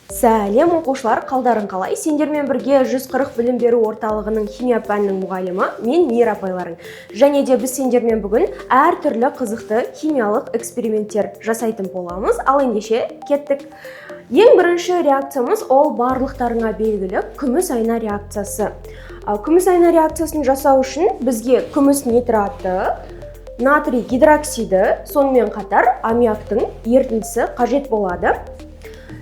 Сәлем оқушылар, қалдарың қалай? Сендермен бірге 140 білім беру орталығының химия пәнінің мұғалімі, мен Мира апайларың. Және де біз сендермен бүгін әртүрлі қызықты химиялық эксперименттер жасайтын боламыз. Ал ендеше кеттік. Ең бірінші реакциямыз ол барлықтарыңа белгілі күміс айна реакциясы. Күміс айна реакциясын жасау үшін бізге күміс нитраты, натрий гидроксиді, сонымен қатар аммиактың ерітіндісі қажет болады.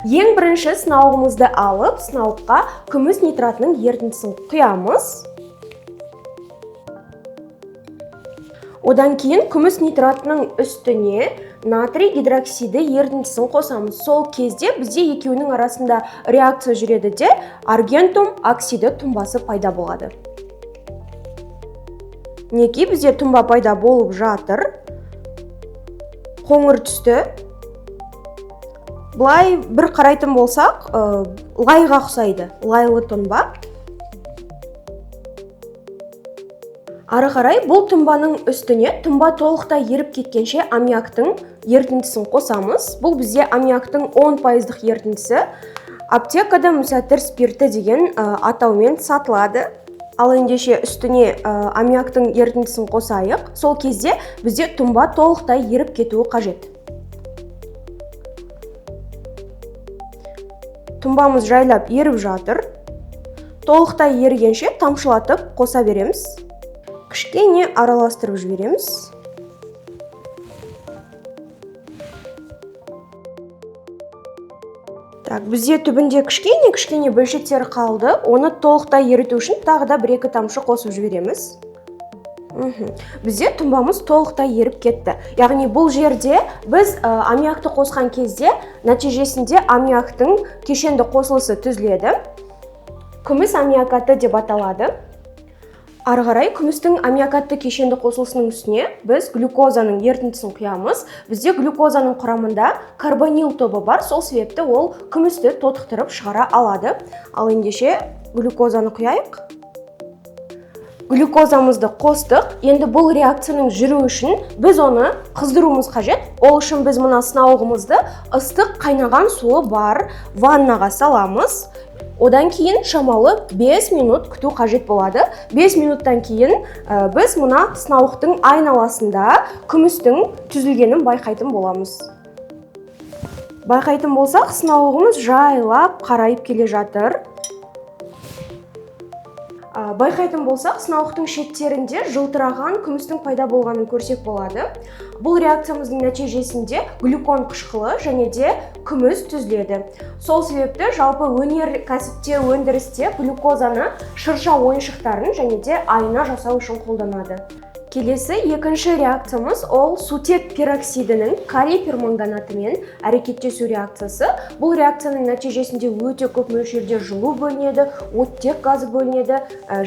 Ең бірінші сынауымызды алып, сынауға күміс нитратының ерітіндісін құямыз. Одан кейін күміс нитратының үстіне натрий гидроксиді ерітіндісін қосамыз. Сол кезде бізде екеуінің арасында реакция жүреді де аргентум оксиді тұнбасы пайда болады. Неке бізде тұнба пайда болып жатыр. Қоңыр түсті. Бұлай бір қарайтын болсақ, лайға ұқсайды, лайлы тұнба. Ары қарай бұл тұнбаның үстіне тұнба толықтай еріп кеткенше аммиактың ерітіндісін қосамыз. Бұл бізде аммиактың 10% ерітіндісі аптекада мүсәтір спирті деген атаумен сатылады. Ал ендеше үстіне аммиактың ерітіндісін қосайық. Сол кезде бізде тұнба толықтай еріп кетуі қажет. Тұнбамыз жайлап еріп жатыр. Толықтай ерігенше тамшылатып қоса береміз. Кішкене араластырып жібереміз. Бізде түбінде кішкене бөлшектер қалды. Оны толықтай еріту үшін тағы да 1-2 тамшы қосып жібереміз. Бізде тұнбамыз толықтай еріп кетті. Яғни бұл жерде біз аммиакты қосқан кезде нәтижесінде аммиактың кешенді қосылысы түзіледі. Күміс аммиакаты деп аталады. Ары қарай күмістің аммиакатты кешенді қосылысының үстіне біз глюкозаның ерітіндісін құямыз. Бізде глюкозаның құрамында карбонил тобы бар, сол себепті ол күмісті тотықтырып шығара алады. Ал ендеше глюкозаны құяйық. Глюкозамызды қостық. Енді бұл реакцияның жүру үшін біз оны қыздыруымыз қажет. Ол үшін біз мына сынауығымызды ыстық қайнаған суы бар ваннаға саламыз. Одан кейін шамалы 5 минут күту қажет болады. 5 минуттан кейін біз мына сынауықтың айналасында күмістің түзілгенін байқайтын боламыз. Байқайтын болсақ, сынауығымыз жайлап қарайып келе жатыр. Байқайтын болсақ, сынауықтың шеттерінде жылтыраған күмістің пайда болғанын көрсек болады. Бұл реакциямыздың нәтижесінде глюкон қышқылы және де күміс түзіледі. Сол себепті жалпы өнеркәсіпте, өндірісте глюкозаны шырша ойыншықтарын және де айна жасау үшін қолданады. Келесі екінші реакциямыз ол сутек пероксидінің калий перманганатымен әрекеттесу реакциясы. Бұл реакцияның нәтижесінде өте көп мөлшерде жылу бөлінеді, оттек газы бөлінеді,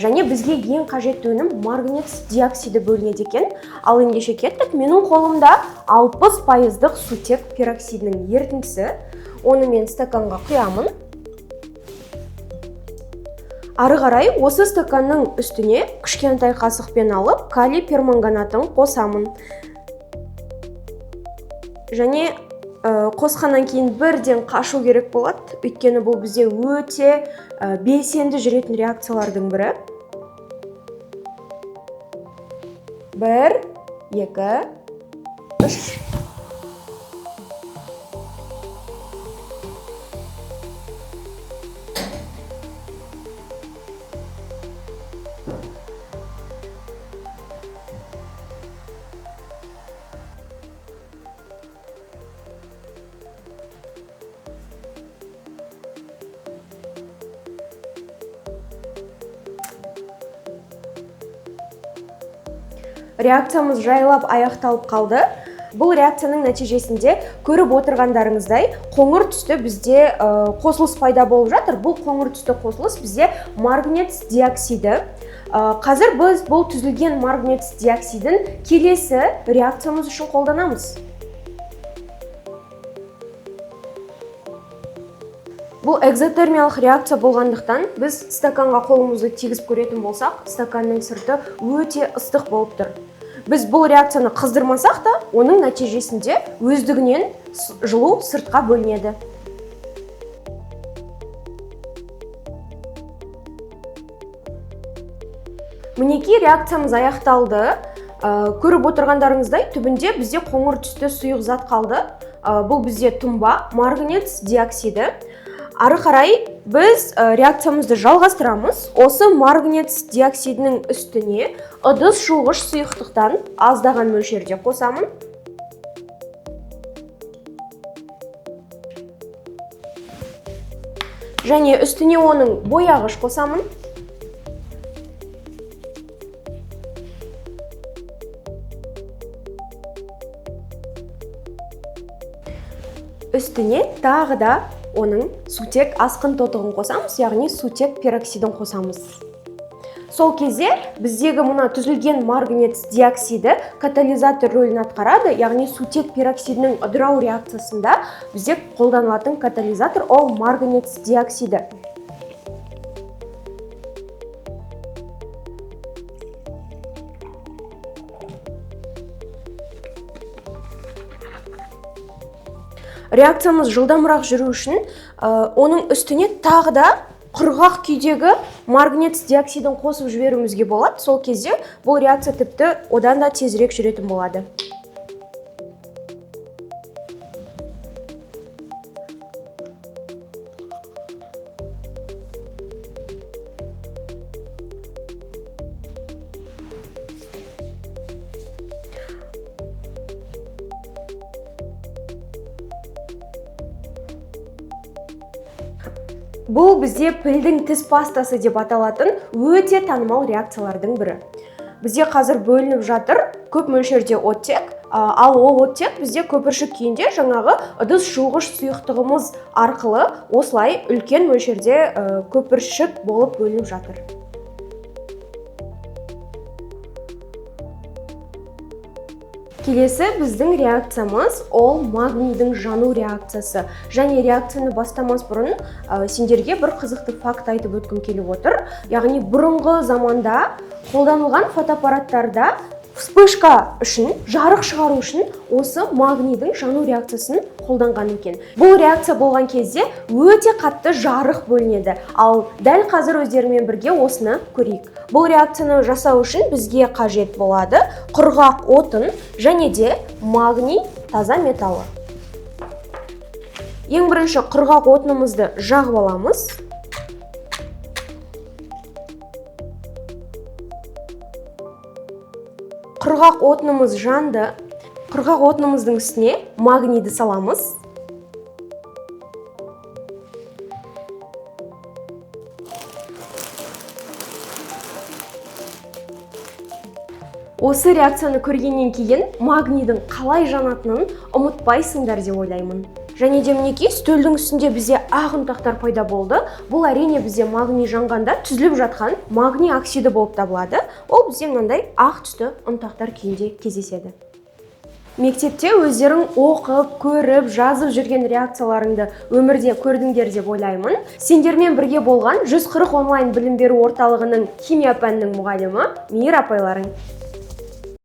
және бізге ең қажетті өнім марганец диоксиді бөлінеді екен. Ал ендеше кеттік, менің қолымда 60% сутек пероксидінің ерітіндісі. Оны мен стаканға құямын. Ары қарай осы стаканның үстіне кішкентай қасықпен алып калий перманганатын қосамын. Және қосқаннан кейін бірден қашу керек болады. Өйткені бұл бізде өте белсенді жүретін реакциялардың бірі. 1, 2, 3. Реакциямыз жайлап аяқталып қалды. Бұл реакцияның нәтижесінде көріп отырғандарыңыздай қоңыр түсті бізде қосылыс пайда болып жатыр. Бұл қоңыр түсті қосылыс бізде марганец диоксиді. Қазір біз бұл түзілген марганец диоксидін келесі реакциямыз үшін қолданамыз. Бұл экзотермиялық реакция болғандықтан біз стаканға қолымызды тигізіп көретін болсақ, стаканның сырты өте ыстық болып тұр. Біз бұл реакцияны қыздырмасақ та, оның нәтижесінде өздігінен жылу сыртқа бөлінеді. Мінекей реакциямыз аяқталды. Көріп отырғандарыңыздай түбінде бізде қоңыр түсті сұйық зат қалды. Бұл бізде тұнба, марганец диоксиді. Ары қарай біз реакциямызды жалғастырамыз. Осы марганец диоксидінің үстіне ыдыс жуғыш сұйықтықтан аздаған мөлшерде қосамын. Және үстіне оның бояғыш қосамын. Үстіне тағы да оның сутек асқын тотығын қосамыз, яғни сутек пероксидін қосамыз. Сол кезде біздегі мұна түзілген марганец диоксиді катализатор рөлін атқарады, яғни сутек пероксидінің ыдырау реакциясында бізде қолданылатын катализатор ол марганец диоксиді. Реакциямыз жылдамырақ жүру үшін оның үстіне тағы да құрғақ күйдегі марганец диоксидін қосып жіберуімізге болады. Сол кезде бұл реакция тіпті одан да тезірек жүретін болады. Бұл бізде пілдің тіс пастасы деп аталатын өте танымал реакциялардың бірі. Бізде қазір бөлініп жатыр көп мөлшерде оттек, ал ол оттек бізде көпіршік күйінде жаңағы ыдыс жуғыш сұйықтығымыз арқылы осылай үлкен мөлшерде көпіршік болып бөлініп жатыр. Келесі біздің реакциямыз ол магнийдің жану реакциясы. Және реакцияны бастамас бұрын сендерге бір қызықты факт айтып өткім келіп отыр. Яғни бұрынғы заманда қолданылған фотоаппараттарда вспышка үшін, жарық шығару үшін осы магнийдің жану реакциясын қолданған екен. Бұл реакция болған кезде өте қатты жарық бөлінеді. Ал дәл қазір өздерімен бірге осыны көрейік. Бұл реакцияны жасау үшін бізге қажет болады құрғақ отын және де магний таза металы. Ең бірінші құрғақ отынымызды жағып аламыз. Құрғақ отынымыз жанды. Құрғақ отынымыздың үстіне магнийді саламыз. Осы реакцияны көргеннен кейін магнийдің қалай жанатынын ұмытпайсыңдар деп ойлаймын. Және де мінекей үстелдің үстінде бізде ақ ұнтақтар пайда болды. Бұл әрине бізде магний жанғанда түзіліп жатқан магний оксиді болып табылады. Ол бізде мынандай ақ түсті ұнтақтар күйінде кездеседі. Мектепте өздерің оқып, көріп, жазып жүрген реакцияларыңды өмірде көрдіңдер деп ойлаймын. Сендермен бірге болған 140 онлайн білім беру орталығының химия пәнінің мұғалімі Мейір апайларың.